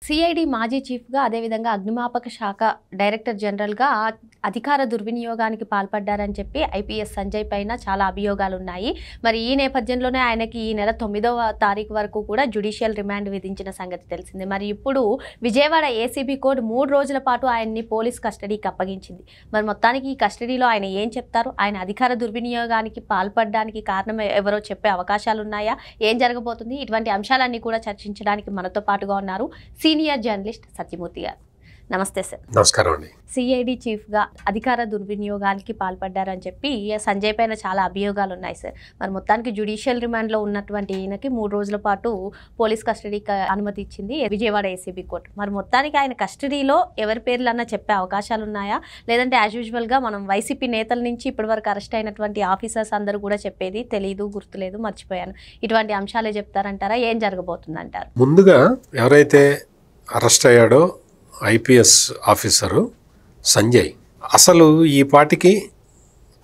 CID మాజీ చీఫ్గా అదేవిధంగా అగ్నిమాపక శాఖ డైరెక్టర్ జనరల్గా అధికార దుర్వినియోగానికి పాల్పడ్డారని చెప్పి ఐపీఎస్ సంజయ్ పైన చాలా అభియోగాలు ఉన్నాయి. మరి ఈ నేపథ్యంలోనే ఆయనకి ఈ నెల 9వ తారీఖు వరకు కూడా జ్యుడిషియల్ రిమాండ్ విధించిన సంగతి తెలిసింది. మరి ఇప్పుడు విజయవాడ ఏసీబీ కోర్టు 3 రోజుల పాటు ఆయన్ని పోలీస్ కస్టడీకి అప్పగించింది. మరి మొత్తానికి ఈ కస్టడీలో ఆయన ఏం చెప్తారు? ఆయన అధికార దుర్వినియోగానికి పాల్పడడానికి కారణం ఎవరో చెప్పే అవకాశాలు ఉన్నాయా? ఏం జరగబోతుంది? ఇటువంటి అంశాలన్నీ కూడా చర్చించడానికి మనతో పాటుగా ఉన్నారు సీనియర్ జర్నలిస్ట్ సత్యమూర్తి గారు. నమస్తే సార్. నమస్కారం అండి. సిఐడి చీఫ్గా అధికార దుర్వినియోగానికి పాల్పడ్డారని చెప్పి సంజయ్ పైన చాలా అభియోగాలు ఉన్నాయి సార్. మరి మొత్తానికి జ్యుడిషియల్ రిమాండ్లో ఉన్నటువంటి ఈయనకి 3 రోజుల పాటు పోలీస్ కస్టడీకి అనుమతి ఇచ్చింది విజయవాడ ఏసీబీ కోర్టు. మరి మొత్తానికి ఆయన కస్టడీలో ఎవరి పేర్లన్నా చెప్పే అవకాశాలు ఉన్నాయా? లేదంటే యాజ్ యూజువల్గా మనం వైసీపీ నేతల నుంచి ఇప్పటివరకు అరెస్ట్ అయినటువంటి ఆఫీసర్స్ అందరూ కూడా చెప్పేది తెలీదు, గుర్తులేదు, మర్చిపోయాను, ఇటువంటి అంశాలే చెప్తారంటారా? ఏం జరగబోతుందంటారు? ముందుగా ఎవరైతే అరెస్ట్ అయ్యాడో ఐపీఎస్ ఆఫీసరు సంజయ్ అసలు ఈ పాటికి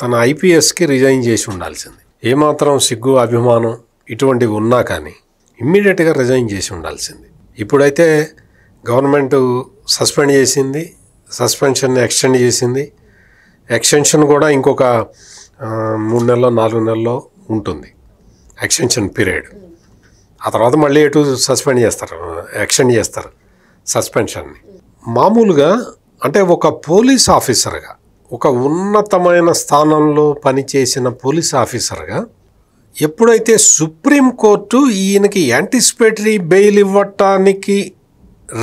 తన ఐపీఎస్కి రిజైన్ చేసి ఉండాల్సింది. ఏమాత్రం సిగ్గు అభిమానం ఇటువంటివి ఉన్నా కానీ ఇమ్మీడియట్గా రిజైన్ చేసి ఉండాల్సింది. ఇప్పుడైతే గవర్నమెంట్ సస్పెండ్ చేసింది, సస్పెన్షన్ని ఎక్స్టెండ్ చేసింది. ఎక్స్టెన్షన్ కూడా ఇంకొక 3 నెలలో 4 నెలల్లో ఉంటుంది ఎక్స్టెన్షన్ పీరియడ్. ఆ తర్వాత మళ్ళీ ఎటు సస్పెండ్ చేస్తారు, ఎక్స్టెండ్ చేస్తారు సస్పెన్షన్ని. మామూలుగా అంటే ఒక పోలీస్ ఆఫీసర్గా, ఒక ఉన్నతమైన స్థానంలో పనిచేసిన పోలీస్ ఆఫీసర్గా ఎప్పుడైతే సుప్రీంకోర్టు ఈయనకి యాంటిసిపేటరీ బెయిల్ ఇవ్వటానికి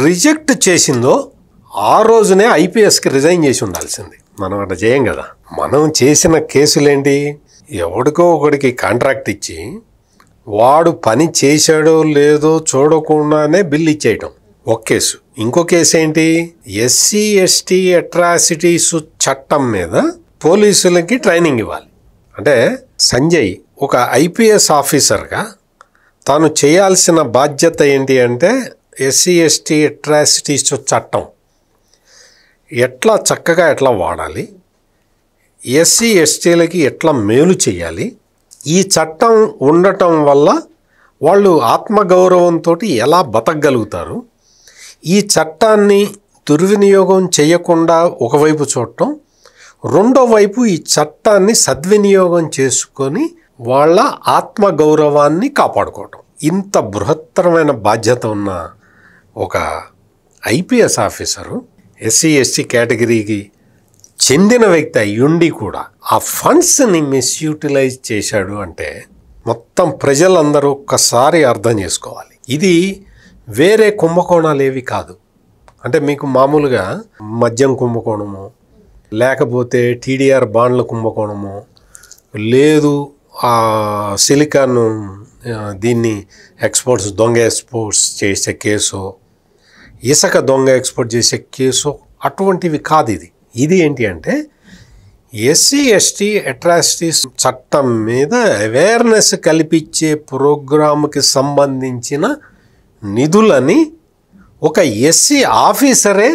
రిజెక్ట్ చేసిందో ఆ రోజునే ఐపీఎస్కి రిజైన్ చేసి ఉండాల్సింది. మనం అట్లా చేయం కదా. మనం చేసిన కేసులేంటి? ఎవడికో ఒకడికి కాంట్రాక్ట్ ఇచ్చి వాడు పని చేశాడో లేదో చూడకుండానే బిల్ ఇచ్చేయటం ఒక కేసు. ఇంకో కేసు ఏంటి? ఎస్సీ ఎస్టీ అట్రాసిటీస్ చట్టం మీద పోలీసులకి ట్రైనింగ్ ఇవ్వాలి. అంటే సంజయ్ ఒక ఐపీఎస్ ఆఫీసర్గా తాను చేయాల్సిన బాధ్యత ఏంటి అంటే ఎస్సీ ఎస్టీ అట్రాసిటీస్ చట్టం ఎట్లా చక్కగా ఎట్లా వాడాలి, ఎస్సీ ఎస్టీలకి ఎట్లా మేలు చేయాలి, ఈ చట్టం ఉండటం వల్ల వాళ్ళు ఆత్మగౌరవంతో ఎలా బతకగలుగుతారు, ఈ చట్టాన్ని దుర్వినియోగం చేయకుండా ఒకవైపు చూడటం, రెండో వైపు ఈ చట్టాన్ని సద్వినియోగం చేసుకొని వాళ్ళ ఆత్మగౌరవాన్ని కాపాడుకోవటం. ఇంత బృహత్తరమైన బాధ్యత ఉన్న ఒక ఐపీఎస్ ఆఫీసరు ఎస్సీ ఎస్టీ కేటగిరీకి చెందిన వ్యక్తి అయ్యుండి కూడా ఆ ఫండ్స్ని మిస్యూటిలైజ్ చేశాడు అంటే మొత్తం ప్రజలందరూ ఒక్కసారి అర్థం చేసుకోవాలి. ఇది వేరే కుంభకోణాలు ఏవి కాదు. అంటే మీకు మామూలుగా మద్యం కుంభకోణము, లేకపోతే టీడీఆర్ బాండ్ల కుంభకోణము, లేదు సిలికాన్ దీన్ని దొంగ ఎక్స్పోర్ట్స్ చేసే కేసు, ఇసుక దొంగ ఎక్స్పోర్ట్ చేసే కేసు, అటువంటివి కాదు. ఇది ఏంటి అంటే ఎస్సీ ఎస్టీ అట్రాసిటీస్ చట్టం మీద అవేర్నెస్ కల్పించే ప్రోగ్రాముకి సంబంధించిన నిధులని ఒక ఎస్సీ ఆఫీసరే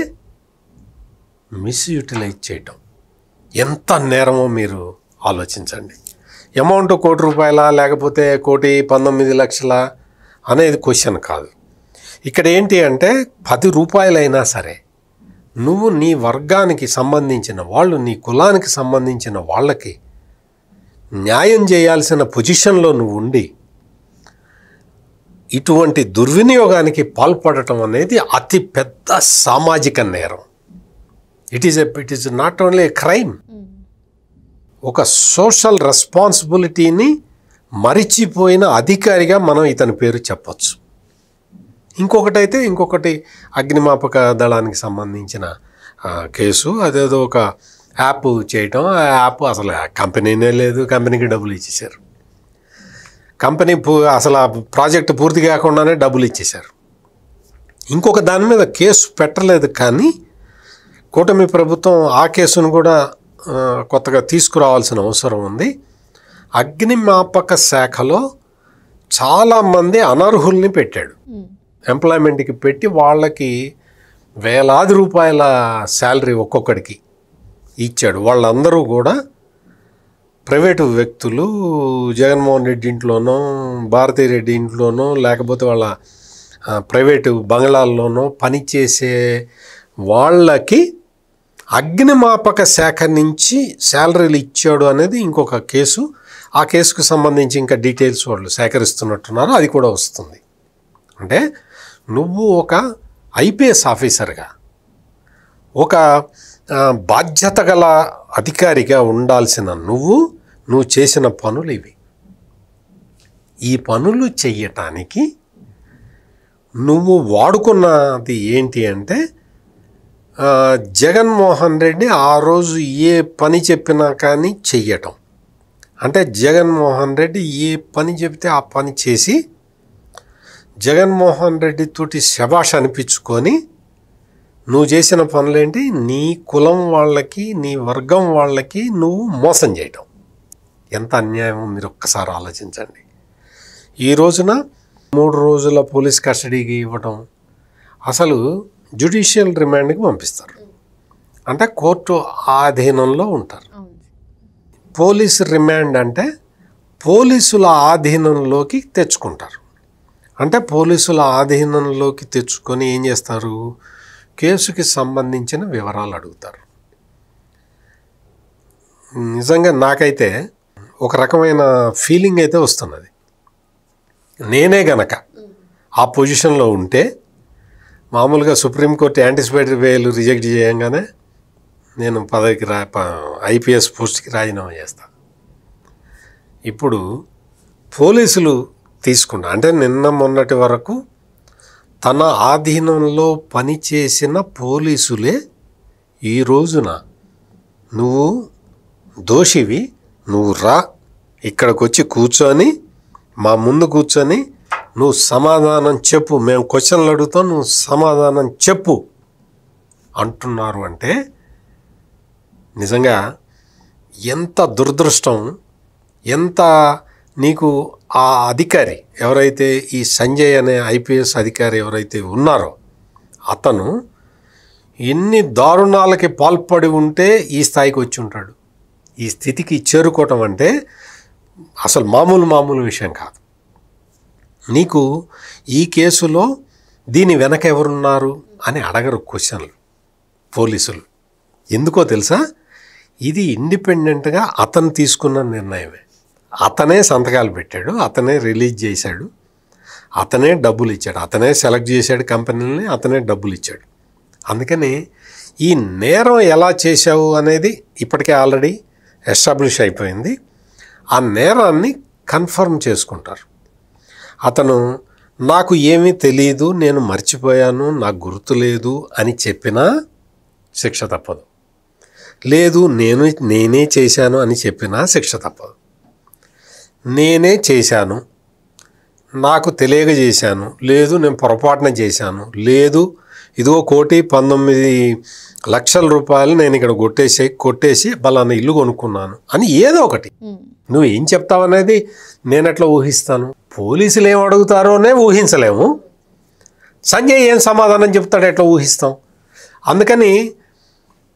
మిస్యూటిలైజ్ చేయటం ఎంత నేరమో మీరు ఆలోచించండి. అమౌంట్ ₹1,00,00,000 లేకపోతే 1,19,00,000 అనేది క్వశ్చన్ కాదు. ఇక్కడ ఏంటి అంటే ₹10 సరే నువ్వు నీ వర్గానికి సంబంధించిన వాళ్ళు, నీ కులానికి సంబంధించిన వాళ్ళకి న్యాయం చేయాల్సిన పొజిషన్లో నువ్వు ఉండి ఇటువంటి దుర్వినియోగానికి పాల్పడటం అనేది అతి పెద్ద సామాజిక నేరం. It is not only A crime, ఒక సోషల్ రెస్పాన్సిబిలిటీని మరిచిపోయిన అధికారిగా మనం ఇతని పేరు చెప్పచ్చు. ఇంకొకటి అగ్నిమాపక దళానికి సంబంధించిన కేసు. అదేదో ఒక యాప్ చేయటం, ఆ యాప్ అసలు కంపెనీనే లేదు, కంపెనీకి డబ్బులు ఇచ్చేశారు. కంపెనీ అసలు ఆ ప్రాజెక్ట్ పూర్తి కాకుండానే డబ్బులు ఇచ్చేశారు. ఇంకొక దాని మీద కేసు పెట్టలేదు, కానీ కూటమి ప్రభుత్వం ఆ కేసును కూడా కొత్తగా తీసుకురావాల్సిన అవసరం ఉంది. అగ్నిమాపక శాఖలో చాలామంది అనర్హుల్ని పెట్టాడు, ఎంప్లాయ్మెంట్కి పెట్టి వాళ్ళకి వేలాది రూపాయల శాలరీ ఒక్కొక్కడికి ఇచ్చాడు. వాళ్ళందరూ కూడా ప్రైవేటు వ్యక్తులు, జగన్మోహన్ రెడ్డి ఇంట్లోనో, భారతీ రెడ్డి ఇంట్లోనో, లేకపోతే వాళ్ళ ప్రైవేటు బంగ్లాల్లోనో పనిచేసే వాళ్ళకి అగ్నిమాపక శాఖ నుంచి శాలరీలు ఇచ్చాడు అనేది ఇంకొక కేసు. ఆ కేసుకు సంబంధించి ఇంకా డీటెయిల్స్ వాళ్ళు సేకరిస్తున్నట్టున్నారు, అది కూడా వస్తుంది. అంటే నువ్వు ఒక ఐపీఎస్ ఆఫీసర్గా, ఒక బాధ్యత గల అధికారిగా ఉండాల్సిన నువ్వు చేసిన పనులు ఇవి. ఈ పనులు చెయ్యటానికి నువ్వు వాడుకున్నది ఏంటి అంటే, జగన్మోహన్ రెడ్డి ఆ రోజు ఏ పని చెప్పినా కానీ చెయ్యటం. అంటే జగన్మోహన్ రెడ్డి ఏ పని చెప్తే ఆ పని చేసి జగన్మోహన్ రెడ్డి తోటి శభాష్ అనిపించుకొని నువ్వు చేసిన పనులేంటి, నీ కులం వాళ్ళకి, నీ వర్గం వాళ్ళకి నువ్వు మోసం చేయటం. ఎంత అన్యాయం మీరు ఒక్కసారి ఆలోచించండి. ఈ రోజున 3 రోజుల పోలీస్ కస్టడీకి ఇవ్వటం, అసలు జ్యుడిషియల్ రిమాండ్కి పంపిస్తారు. అంటే కోర్టు ఆధీనంలో ఉంటారు. పోలీస్ రిమాండ్ అంటే పోలీసుల ఆధీనంలోకి తెచ్చుకుంటారు. అంటే పోలీసుల ఆధీనంలోకి తెచ్చుకొని ఏం చేస్తారు, కేసుకి సంబంధించిన వివరాలు అడుగుతారు. నిజంగా నాకైతే ఒక రకమైన ఫీలింగ్ అయితే వస్తున్నది. నేనే గనక ఆ పొజిషన్లో ఉంటే మామూలుగా సుప్రీంకోర్టు యాంటిసిపేటరీ బెయిల్ రిజెక్ట్ చేయంగానే నేను పదవికి ఐపీఎస్ పోస్ట్కి రాజీనామా చేస్తాను. ఇప్పుడు పోలీసులు తీసుకున్నా అంటే నిన్న మొన్నటి వరకు తన ఆధీనంలో పనిచేసిన పోలీసులే ఈ రోజున నువ్వు దోషివి, నువ్వు రా, ఇక్కడికి వచ్చి కూర్చొని మా ముందు కూర్చొని నువ్వు సమాధానం చెప్పు, మేము క్వశ్చన్లు అడుగుతాం, నువ్వు సమాధానం చెప్పు అంటున్నారు. అంటే నిజంగా ఎంత దురదృష్టం, ఎంత నీకు ఆ అధికారి ఎవరైతే ఈ సంజయ్ అనే ఐపీఎస్ అధికారి ఎవరైతే ఉన్నారో అతను ఎన్ని దారుణాలకి పాల్పడి ఉంటే ఈ స్థాయికి వచ్చి ఉంటాడు. ఈ స్థితికి చేరుకోవటం అంటే అసలు మామూలు విషయం కాదు. నీకు ఈ కేసులో దీని వెనక ఎవరున్నారు అని అడగరు క్వశ్చన్లు పోలీసులు. ఎందుకో తెలుసా, ఇది ఇండిపెండెంట్గా అతను తీసుకున్న నిర్ణయమే. అతనే సంతకాలు పెట్టాడు, అతనే రిలీజ్ చేశాడు, అతనే డబ్బులు ఇచ్చాడు, అతనే సెలెక్ట్ చేశాడు కంపెనీలని, అతనే డబ్బులు ఇచ్చాడు. అందుకని ఈ నేరం ఎలా చేశావు అనేది ఇప్పటికే ఆల్రెడీ ఎస్టాబ్లిష్ అయిపోయింది. ఆ నేరాన్ని కన్ఫర్మ్ చేసుకుంటారు. అతను నాకు ఏమీ తెలియదు, నేను మర్చిపోయాను, నాకు గుర్తులేదు అని చెప్పినా శిక్ష తప్పదు. లేదు నేనే చేశాను అని చెప్పినా శిక్ష తప్పదు. నేనే చేశాను, నాకు తెలియక చేశాను, లేదు నేను పొరపాటున చేశాను, లేదు ఇదిగో 1,19,00,000 రూపాయలు నేను ఇక్కడ కొట్టేసి బలానా ఇల్లు కొనుక్కున్నాను అని ఏదో ఒకటి నువ్వు ఏం చెప్తావనేది నేను ఎట్లా ఊహిస్తాను? పోలీసులు ఏం అడుగుతారోనే ఊహించలేము. సంజయ్ ఏం సమాధానం చెప్తాడో ఎట్లా ఊహిస్తాం? అందుకని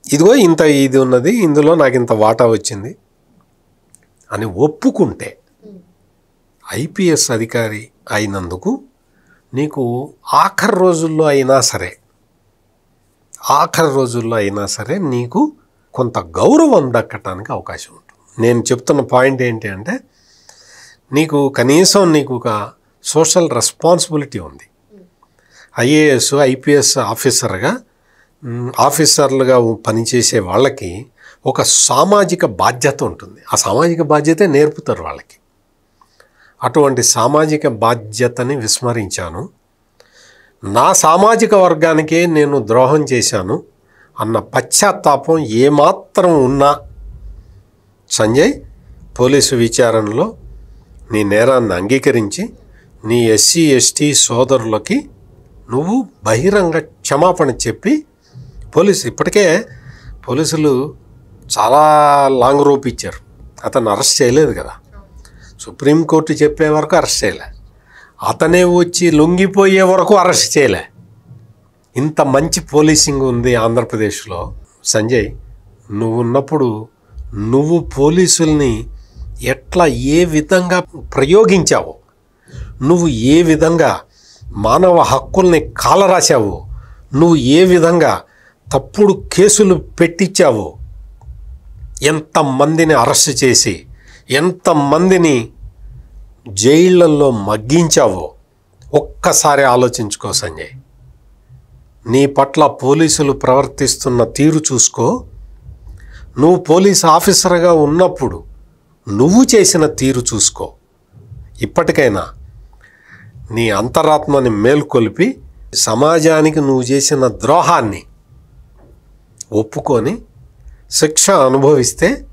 ఇదిగో ఇది ఉన్నది, ఇందులో నాకు ఇంత వాటా వచ్చింది అని ఒప్పుకుంటే ఐపీఎస్ అధికారి అయినందుకు నీకు ఆఖరి రోజుల్లో అయినా సరే నీకు కొంత గౌరవం దక్కటానికి అవకాశం ఉంటుంది. నేను చెప్తున్న పాయింట్ ఏంటి అంటే, నీకు కనీసం నీకు ఒక సోషల్ రెస్పాన్సిబిలిటీ ఉంది. ఐఏఎస్ ఐపీఎస్ ఆఫీసర్లుగా పనిచేసే వాళ్ళకి ఒక సామాజిక బాధ్యత ఉంటుంది. ఆ సామాజిక బాధ్యతే నేర్పుతారు వాళ్ళకి. అటువంటి సామాజిక బాధ్యతని విస్మరించాను, నా సామాజిక వర్గానికే నేను ద్రోహం చేశాను అన్న పశ్చాత్తాపం ఏమాత్రం ఉన్నా సంజయ్ పోలీసు విచారణలో నీ నేరాన్ని అంగీకరించి నీ ఎస్సీ ఎస్టీ సోదరులకి నువ్వు బహిరంగ క్షమాపణ చెప్పి ఇప్పటికే పోలీసులు చాలా లాంగ్ రోప్ ఇచ్చారు. అతను అరెస్ట్ చేయలేదు కదా, సుప్రీంకోర్టు చెప్పే వరకు అరెస్ట్ చేయలే, అతనే వచ్చి లొంగిపోయే వరకు అరెస్ట్ చేయలే. ఇంత మంచి పోలీసింగ్ ఉంది ఆంధ్రప్రదేశ్లో. సంజయ్, నువ్వు ఉన్నప్పుడు నువ్వు పోలీసుల్ని ఎట్లా ఏ విధంగా ప్రయోగించావో, నువ్వు ఏ విధంగా మానవ హక్కుల్ని కాలరాశావో, నువ్వు ఏ విధంగా తప్పుడు కేసులు పెట్టించావో, ఎంతమందిని అరెస్ట్ చేసి ఎంతమందిని జైళ్ళల్లో మగ్గించావో ఒక్కసారి ఆలోచించుకో సంజయ్. నీ పట్ల పోలీసులు ప్రవర్తిస్తున్న తీరు చూసుకో. నువ్వు పోలీస్ ఆఫీసర్గా ఉన్నప్పుడు నువ్వు చేసిన తీరు చూసుకో. ఇప్పటికైనా నీ అంతరాత్మని మేల్కొల్పి సమాజానికి నువ్వు చేసిన ద్రోహాన్ని ఒప్పుకొని శిక్ష అనుభవిస్తే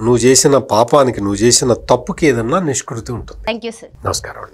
నువ్వు చేసిన పాపానికి, నువ్వు చేసిన తప్పుకి ఏదన్నా నిష్కృతి ఉంటుంది. Thank you sir. నమస్కారం.